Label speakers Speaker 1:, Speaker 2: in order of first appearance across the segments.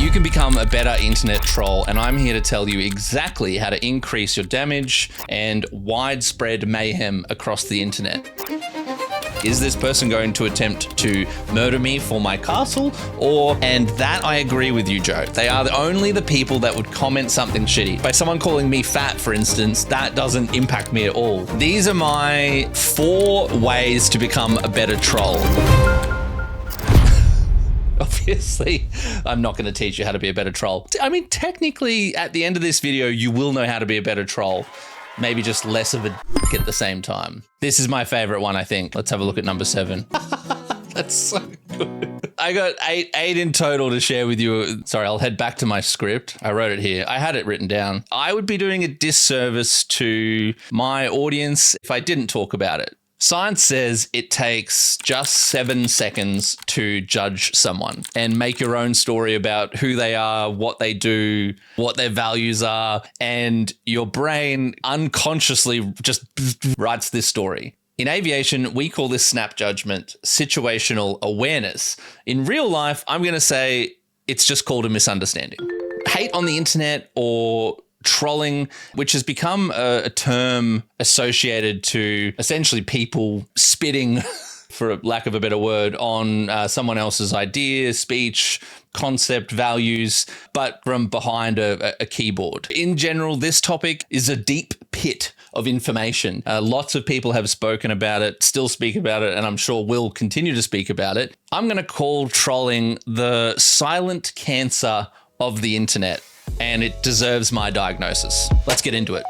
Speaker 1: You can become a better internet troll, and I'm here to tell you exactly how to increase your damage and widespread mayhem across the internet. Is this person going to attempt to murder me for my castle? And that I agree with you, Joe. They are only the people that would comment something shitty. By someone calling me fat, for instance, that doesn't impact me at all. These are my 4 ways to become a better troll. Obviously, I'm not going to teach you how to be a better troll. I mean, technically, at the end of this video, you will know how to be a better troll. Maybe just less of a dick at the same time. This is my favorite one, I think. Let's have a look at number 7. That's so good. I got eight in total to share with you. Sorry, I'll head back to my script. I wrote it here. I had it written down. I would be doing a disservice to my audience if I didn't talk about it. Science says it takes just 7 seconds to judge someone and make your own story about who they are, what they do, what their values are, and your brain unconsciously just writes this story. In aviation, we call this snap judgment situational awareness. In real life, I'm going to say it's just called a misunderstanding. Hate on the internet or trolling, which has become a term associated to essentially people spitting, for lack of a better word, on someone else's idea, speech, concept, values, but from behind a keyboard. In general, this topic is a deep pit of information. Lots of people have spoken about it, still speak about it, and I'm sure will continue to speak about it. I'm going to call trolling the silent cancer of the internet, and it deserves my diagnosis. Let's get into it.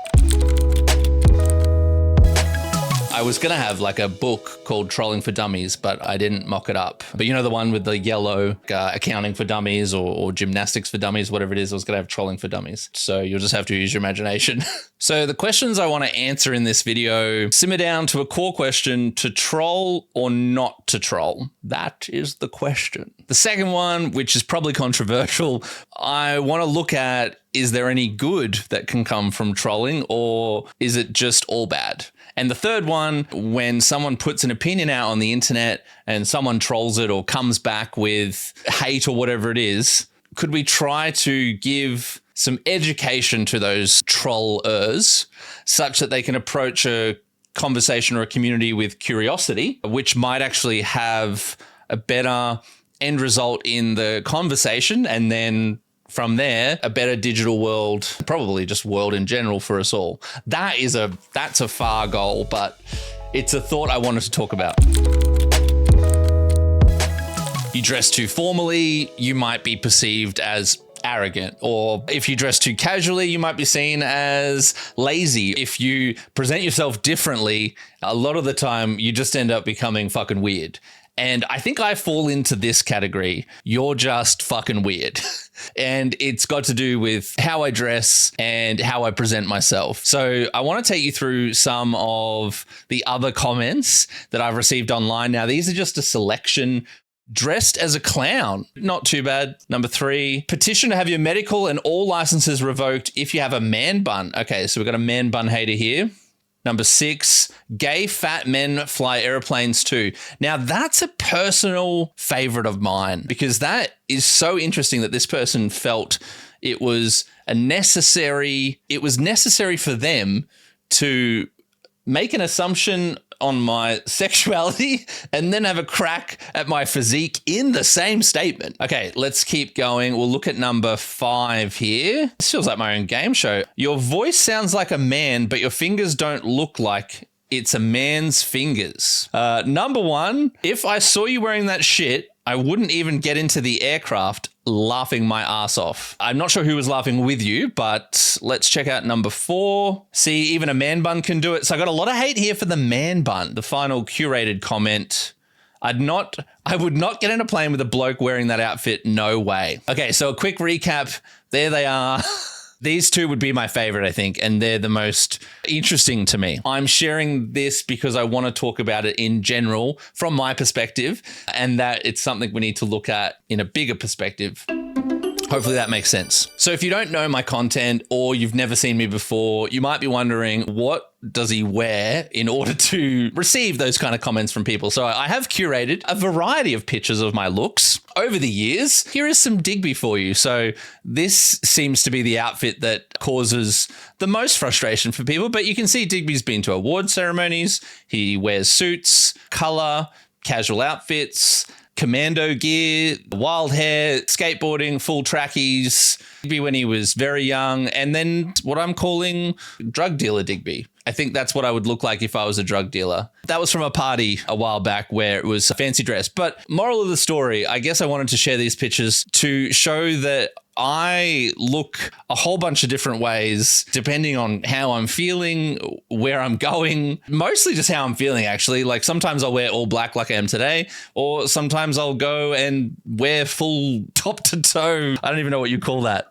Speaker 1: I was going to have like a book called Trolling for Dummies, but I didn't mock it up. But you know the one with the yellow accounting for dummies or gymnastics for dummies, whatever it is, I was going to have trolling for dummies. So you'll just have to use your imagination. So the questions I want to answer in this video simmer down to a core question: to troll or not to troll? That is the question. The second one, which is probably controversial, I want to look at, is there any good that can come from trolling, or is it just all bad? And the third one, when someone puts an opinion out on the internet and someone trolls it or comes back with hate or whatever it is, could we try to give some education to those trollers such that they can approach a conversation or a community with curiosity, which might actually have a better end result in the conversation, and then from there, a better digital world, probably just world in general for us all. That's a far goal, but it's a thought I wanted to talk about. You dress too formally, you might be perceived as arrogant, or if you dress too casually, you might be seen as lazy. If you present yourself differently, a lot of the time you just end up becoming fucking weird. And I think I fall into this category. You're just fucking weird. And it's got to do with how I dress and how I present myself. So I want to take you through some of the other comments that I've received online. Now, these are just a selection. Dressed as a clown. Not too bad. Number 3, petition to have your medical and all licenses revoked if you have a man bun. Okay, so we've got a man bun hater here. Number 6, gay fat men fly airplanes too. Now that's a personal favorite of mine, because that is so interesting that this person felt it was necessary for them to make an assumption on my sexuality and then have a crack at my physique in the same statement. Okay, let's keep going. We'll look at number 5 here. This feels like my own game show. Your voice sounds like a man, but your fingers don't look like it's a man's fingers. Number 1, if I saw you wearing that shit, I wouldn't even get into the aircraft laughing my ass off. I'm not sure who was laughing with you, but let's check out number 4. See, even a man bun can do it. So I got a lot of hate here for the man bun. The final curated comment: I would not get in a plane with a bloke wearing that outfit. No way. Okay, so a quick recap. There they are. These 2 would be my favorite, I think, and they're the most interesting to me. I'm sharing this because I want to talk about it in general from my perspective, and that it's something we need to look at in a bigger perspective. Hopefully that makes sense. So if you don't know my content or you've never seen me before, you might be wondering, what does he wear in order to receive those kind of comments from people? So I have curated a variety of pictures of my looks over the years. Here is some Digby for you. So this seems to be the outfit that causes the most frustration for people, but you can see Digby's been to award ceremonies. He wears suits, color, casual outfits, commando gear, wild hair, skateboarding, full trackies, Digby when he was very young, and then what I'm calling drug dealer Digby. I think that's what I would look like if I was a drug dealer. That was from a party a while back where it was a fancy dress. But moral of the story, I guess I wanted to share these pictures to show that I look a whole bunch of different ways depending on how I'm feeling, where I'm going, mostly just how I'm feeling, actually. Like sometimes I'll wear all black like I am today, or sometimes I'll go and wear full top to toe. I don't even know what you call that.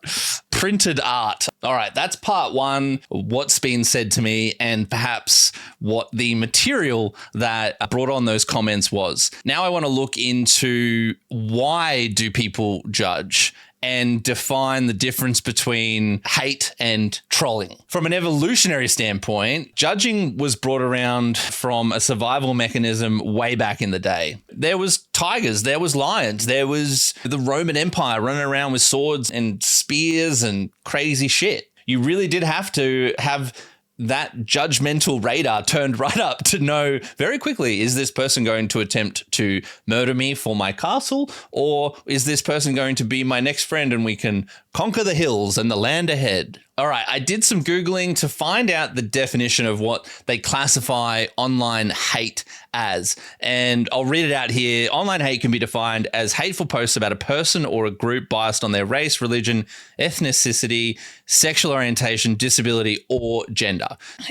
Speaker 1: Printed art. All right, that's part one, what's been said to me and perhaps what the material that brought on those comments was. Now I want to look into why do people judge and define the difference between hate and trolling. From an evolutionary standpoint, judging was brought around from a survival mechanism way back in the day. There was tigers, there was lions, there was the Roman Empire running around with swords and spears and crazy shit. You really did have to have that judgmental radar turned right up to know very quickly, is this person going to attempt to murder me for my castle, or is this person going to be my next friend and we can conquer the hills and the land ahead? All right, I did some Googling to find out the definition of what they classify online hate as, and I'll read it out here. Online hate can be defined as hateful posts about a person or a group biased on their race, religion, ethnicity, sexual orientation, disability, or gender.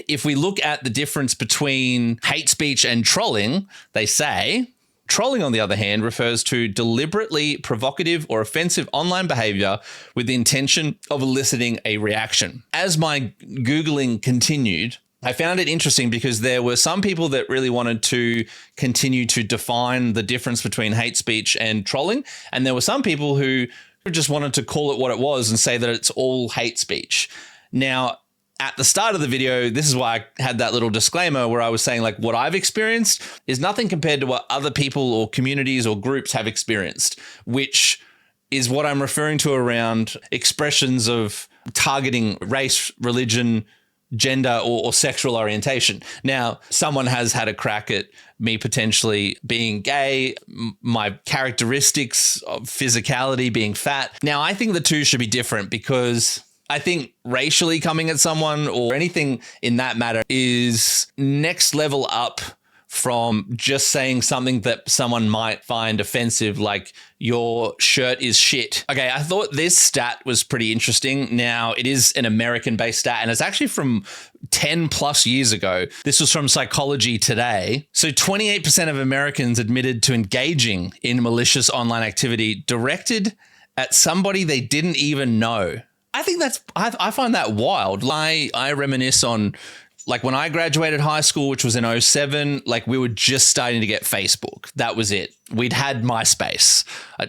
Speaker 1: If we look at the difference between hate speech and trolling, they say, trolling, on the other hand, refers to deliberately provocative or offensive online behavior with the intention of eliciting a reaction. As my Googling continued, I found it interesting because there were some people that really wanted to continue to define the difference between hate speech and trolling. And there were some people who just wanted to call it what it was and say that it's all hate speech. Now, at the start of the video, this is why I had that little disclaimer where I was saying, like, what I've experienced is nothing compared to what other people or communities or groups have experienced, which is what I'm referring to around expressions of targeting race, religion, gender, or sexual orientation. Now, someone has had a crack at me potentially being gay, my characteristics of physicality, being fat. Now, I think the two should be different because I think racially coming at someone or anything in that matter is next level up from just saying something that someone might find offensive, like your shirt is shit. Okay, I thought this stat was pretty interesting. Now, it is an American-based stat, and it's actually from 10 plus years ago. This was from Psychology Today. So 28% of Americans admitted to engaging in malicious online activity directed at somebody they didn't even know. I think I find that wild. I reminisce on, like, when I graduated high school, which was in 2007, like, we were just starting to get Facebook. That was it. We'd had MySpace.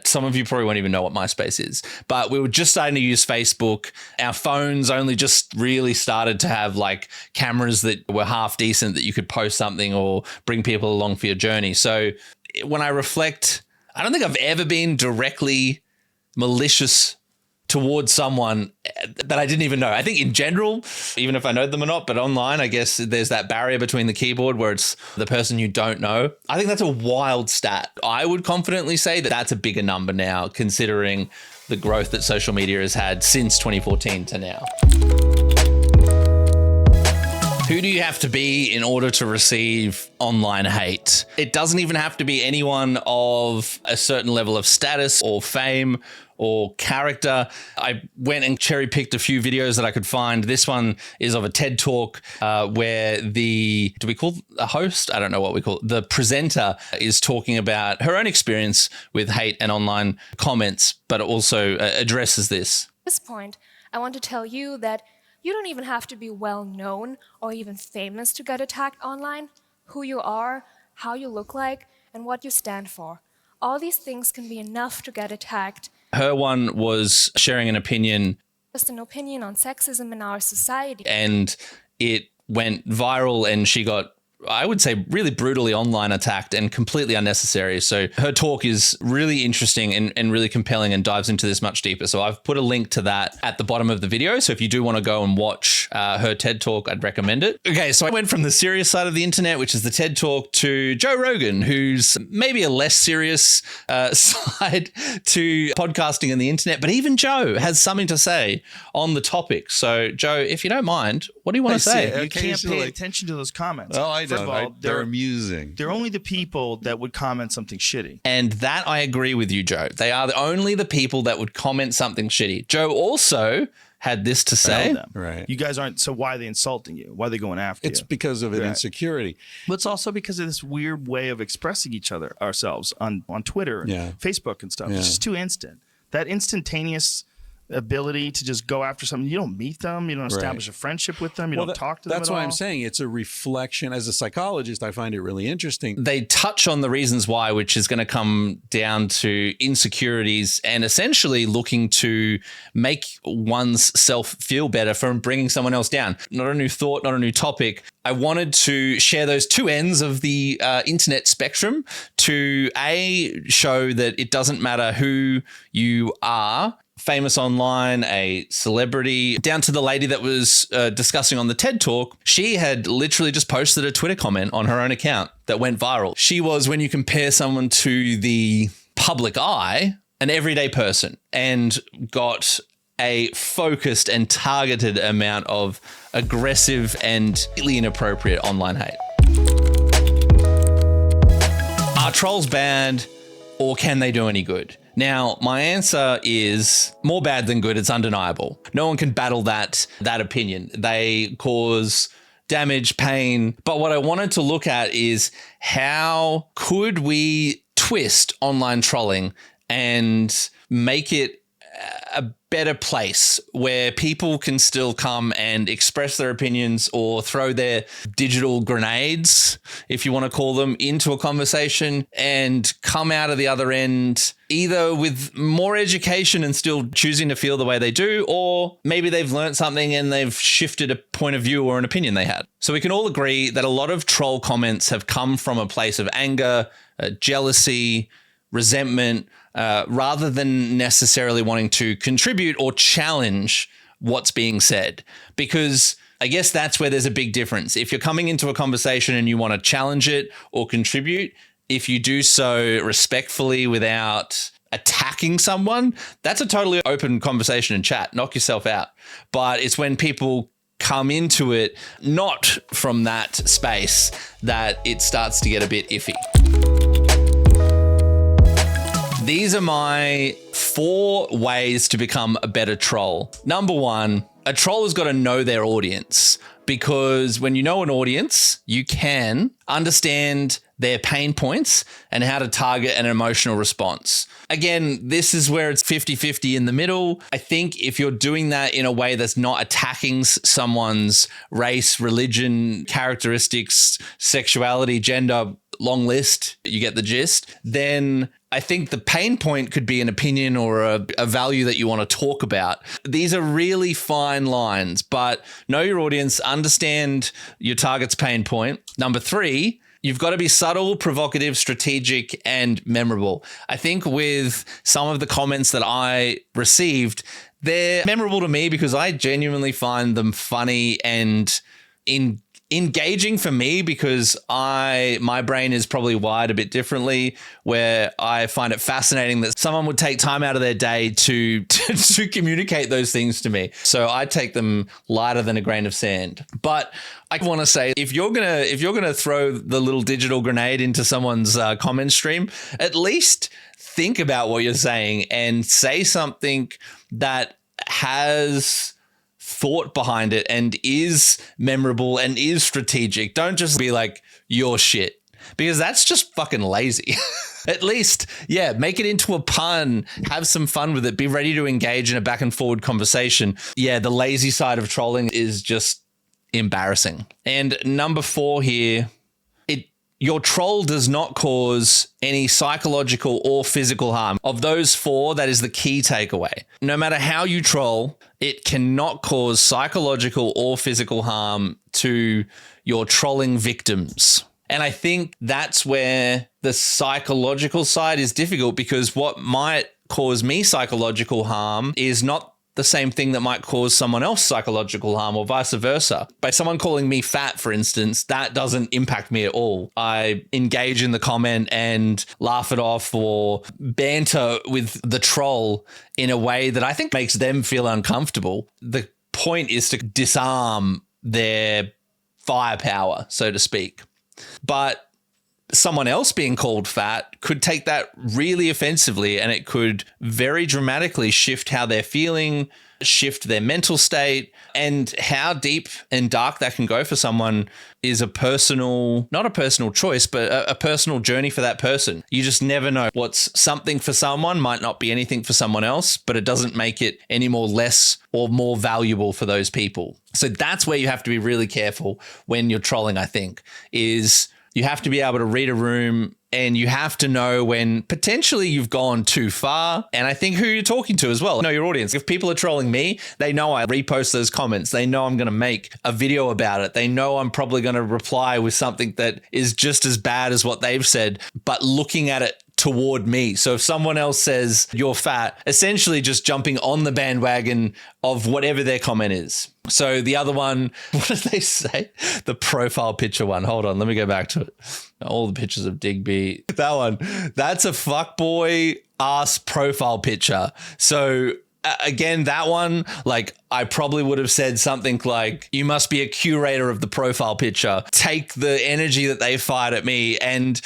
Speaker 1: Some of you probably won't even know what MySpace is, but we were just starting to use Facebook. Our phones only just really started to have, like, cameras that were half decent that you could post something or bring people along for your journey. So when I reflect, I don't think I've ever been directly malicious towards someone that I didn't even know. I think in general, even if I know them or not, but online, I guess there's that barrier between the keyboard where it's the person you don't know. I think that's a wild stat. I would confidently say that that's a bigger number now, considering the growth that social media has had since 2014 to now. Who do you have to be in order to receive online hate? It doesn't even have to be anyone of a certain level of status or fame or character. I went and cherry picked a few videos that I could find. This one is of a TED Talk where do we call a host? I don't know what we call it. The presenter is talking about her own experience with hate and online comments, but it also addresses this.
Speaker 2: At this point, I want to tell you that you don't even have to be well known or even famous to get attacked online. Who you are, how you look like, and what you stand for. All these things can be enough to get attacked.
Speaker 1: Her one was sharing an opinion.
Speaker 2: Just an opinion on sexism in our society.
Speaker 1: And it went viral and she got, I would say, really brutally online attacked and completely unnecessary. So her talk is really interesting and really compelling and dives into this much deeper. So I've put a link to that at the bottom of the video. So if you do want to go and watch her TED Talk, I'd recommend it. Okay, so I went from the serious side of the internet, which is the TED Talk, to Joe Rogan, who's maybe a less serious side to podcasting and the internet. But even Joe has something to say on the topic. So Joe, if you don't mind, what do you want to say?
Speaker 3: You can't pay attention to those comments.
Speaker 4: Oh, I
Speaker 3: First of all,
Speaker 4: they're amusing.
Speaker 3: They're only the people that would comment something shitty.
Speaker 1: And that I agree with you, Joe. They are only the people that would comment something shitty. Joe also had this to say.
Speaker 4: Right.
Speaker 3: You guys aren't, so why are they insulting you? Why are they going after you?
Speaker 4: It's because of an insecurity.
Speaker 3: But it's also because of this weird way of expressing ourselves on Twitter and Facebook and stuff. It's just too instant. That instantaneous ability to just go after something. You don't meet them. You don't establish a friendship with them. You don't talk to them.
Speaker 4: That's why I'm saying it's a reflection. As a psychologist, I find it really interesting.
Speaker 1: They touch on the reasons why, which is going to come down to insecurities and essentially looking to make one's self feel better from bringing someone else down. Not a new thought, not a new topic. I wanted to share those two ends of the internet spectrum to show that it doesn't matter who you are, famous online, a celebrity, down to the lady that was discussing on the TED Talk. She had literally just posted a Twitter comment on her own account that went viral. She was, when you compare someone to the public eye, an everyday person, and got a focused and targeted amount of aggressive and inappropriate online hate. Are trolls bad, or can they do any good? Now, my answer is more bad than good. It's undeniable. No one can battle that opinion. They cause damage, pain. But what I wanted to look at is how could we twist online trolling and make it a better place where people can still come and express their opinions or throw their digital grenades, if you want to call them, into a conversation and come out of the other end either with more education and still choosing to feel the way they do, or maybe they've learned something and they've shifted a point of view or an opinion they had. So we can all agree that a lot of troll comments have come from a place of anger, jealousy, resentment, rather than necessarily wanting to contribute or challenge what's being said. Because I guess that's where there's a big difference. If you're coming into a conversation and you want to challenge it or contribute, if you do so respectfully without attacking someone, that's a totally open conversation and chat. Knock yourself out. But it's when people come into it not from that space that it starts to get a bit iffy. These are my 4 ways to become a better troll. Number 1, a troll has got to know their audience, because when you know an audience, you can understand their pain points and how to target an emotional response. Again, this is where it's 50-50 in the middle. I think if you're doing that in a way that's not attacking someone's race, religion, characteristics, sexuality, gender, long list, you get the gist, then I think the pain point could be an opinion or a value that you want to talk about. These are really fine lines, but know your audience, understand your target's pain point. Number 3, you've got to be subtle, provocative, strategic, and memorable. I think with some of the comments that I received, they're memorable to me because I genuinely find them funny and engaging for me, because my brain is probably wired a bit differently, where I find it fascinating that someone would take time out of their day to communicate those things to me. So I take them lighter than a grain of sand. But I want to say, if you're gonna throw the little digital grenade into someone's comment stream, at least think about what you're saying and say something that has thought behind it and is memorable and is strategic. Don't just be like, you're shit, because that's just fucking lazy. At least, make it into a pun, have some fun with it, be ready to engage in a back and forward conversation. Yeah, the lazy side of trolling is just embarrassing. And number 4 here, your troll does not cause any psychological or physical harm. Of those 4, that is the key takeaway. No matter how you troll, it cannot cause psychological or physical harm to your trolling victims. And I think that's where the psychological side is difficult, because what might cause me psychological harm is not the same thing that might cause someone else psychological harm, or vice versa. By someone calling me fat, for instance, that doesn't impact me at all. I engage in the comment and laugh it off or banter with the troll in a way that I think makes them feel uncomfortable. The point is to disarm their firepower, so to speak. But someone else being called fat could take that really offensively, and it could very dramatically shift how they're feeling, shift their mental state, and how deep and dark that can go for someone is not a personal choice, but a personal journey for that person. You just never know. What's something for someone might not be anything for someone else, but it doesn't make it any more less or more valuable for those people. So that's where you have to be really careful when you're trolling, I think, is you have to be able to read a room, and you have to know when potentially you've gone too far. And I think who you're talking to as well. Know your audience. If people are trolling me, they know I repost those comments. They know I'm going to make a video about it. They know I'm probably going to reply with something that is just as bad as what they've said, but looking at it toward me. So if someone else says you're fat, essentially just jumping on the bandwagon of whatever their comment is. So the other one, what did they say? The profile picture one. Hold on, let me go back to it. All the pictures of Digby. That one, that's a fuckboy ass profile picture. So again, that one, like, I probably would have said something like, you must be a curator of the profile picture. Take the energy that they fired at me. And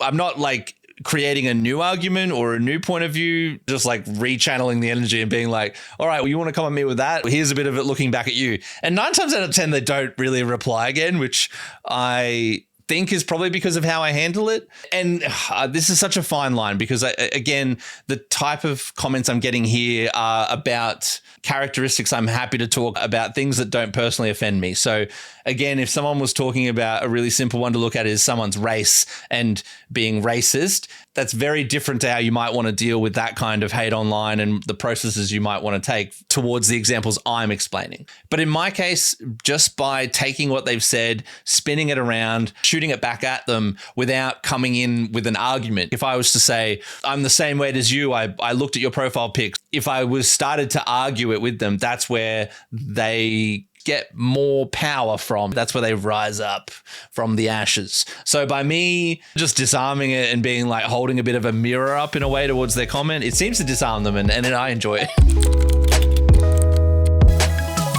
Speaker 1: I'm not like creating a new argument or a new point of view, just like rechanneling the energy and being like, all right, well, you want to come at me with that? Here's a bit of it looking back at you. And 9 times out of 10, they don't really reply again, which I think is probably because of how I handle it. And this is such a fine line, because again, the type of comments I'm getting here are about characteristics. I'm happy to talk about things that don't personally offend me. So again, if someone was talking about, a really simple one to look at is someone's race and being racist, that's very different to how you might want to deal with that kind of hate online and the processes you might want to take towards the examples I'm explaining. But in my case, just by taking what they've said, spinning it around, shooting it back at them without coming in with an argument. If I was to say, I'm the same weight as you, I looked at your profile pics. If I was started to argue it with them, that's where they get more power from. That's where they rise up from the ashes. So by me just disarming it and being like holding a bit of a mirror up in a way towards their comment, it seems to disarm them, and I enjoy it.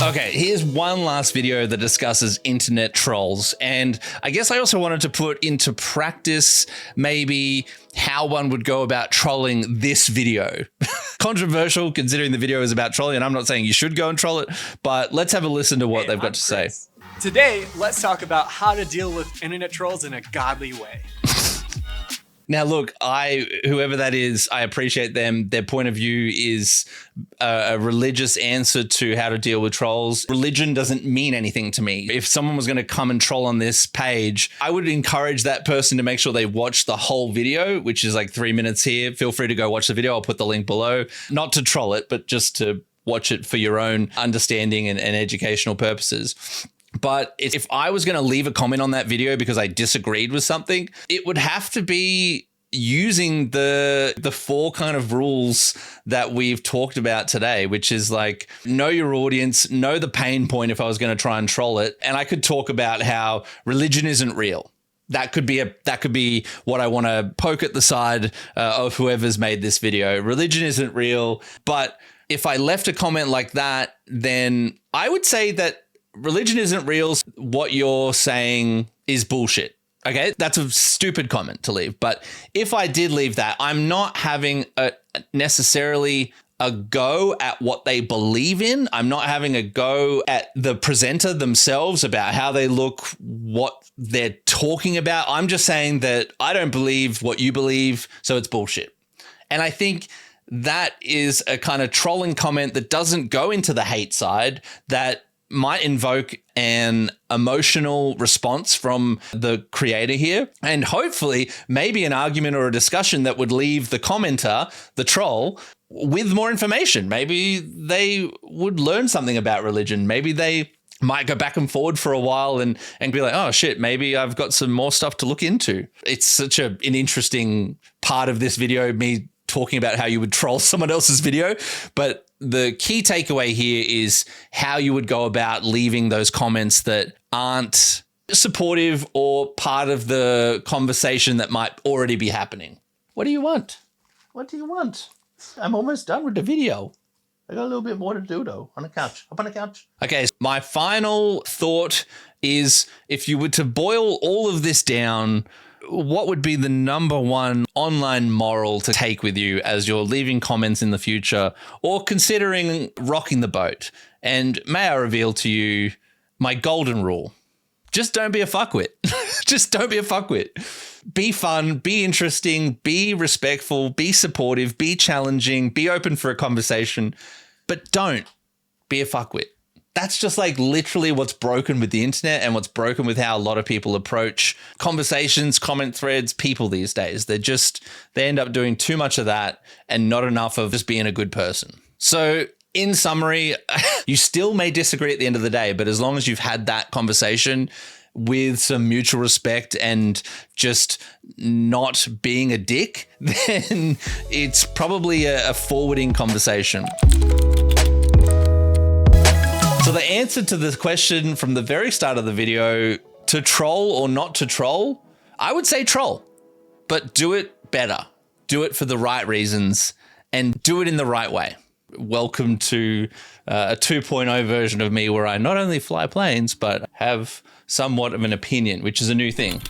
Speaker 1: Okay, here's one last video that discusses internet trolls. And I guess I also wanted to put into practice maybe how one would go about trolling this video. Controversial considering the video is about trolling, and I'm not saying you should go and troll it, but let's have a listen to what they've got to say.
Speaker 5: Today, let's talk about how to deal with internet trolls in a godly way.
Speaker 1: Now, look, whoever that is, I appreciate them. Their point of view is a religious answer to how to deal with trolls. Religion doesn't mean anything to me. If someone was going to come and troll on this page, I would encourage that person to make sure they watch the whole video, which is like 3 minutes here. Feel free to go watch the video. I'll put the link below. Not to troll it, but just to watch it for your own understanding and educational purposes. But if I was going to leave a comment on that video because I disagreed with something, it would have to be using the 4 kind of rules that we've talked about today, which is like, know your audience, know the pain point if I was going to try and troll it. And I could talk about how religion isn't real. That could be what I want to poke at the side of whoever's made this video. Religion isn't real. But if I left a comment like that, then I would say that religion isn't real. What you're saying is bullshit. Okay, that's a stupid comment to leave. But if I did leave that, I'm not having necessarily a go at what they believe in. I'm not having a go at the presenter themselves about how they look, what they're talking about. I'm just saying that I don't believe what you believe, so it's bullshit. And I think that is a kind of trolling comment that doesn't go into the hate side, that might invoke an emotional response from the creator here, and hopefully maybe an argument or a discussion that would leave the commenter, the troll, with more information. Maybe they would learn something about religion. Maybe they might go back and forward for a while and be like, oh shit, maybe I've got some more stuff to look into. It's such an interesting part of this video, me talking about how you would troll someone else's video. But the key takeaway here is how you would go about leaving those comments that aren't supportive or part of the conversation that might already be happening. What do you want? What do you want? I'm almost done with the video. I got a little bit more to do though. On the couch. Up on the couch. Okay, so my final thought is, if you were to boil all of this down, what would be the number one online moral to take with you as you're leaving comments in the future or considering rocking the boat? And may I reveal to you my golden rule? Just don't be a fuckwit. Just don't be a fuckwit. Be fun, be interesting, be respectful, be supportive, be challenging, be open for a conversation, but don't be a fuckwit. That's just like literally what's broken with the internet and what's broken with how a lot of people approach conversations, comment threads, people these days. They end up doing too much of that and not enough of just being a good person. So in summary, you still may disagree at the end of the day, but as long as you've had that conversation with some mutual respect and just not being a dick, then it's probably a forwarding conversation. So the answer to this question from the very start of the video, to troll or not to troll, I would say troll, but do it better. Do it for the right reasons and do it in the right way. Welcome to a 2.0 version of me where I not only fly planes, but have somewhat of an opinion, which is a new thing.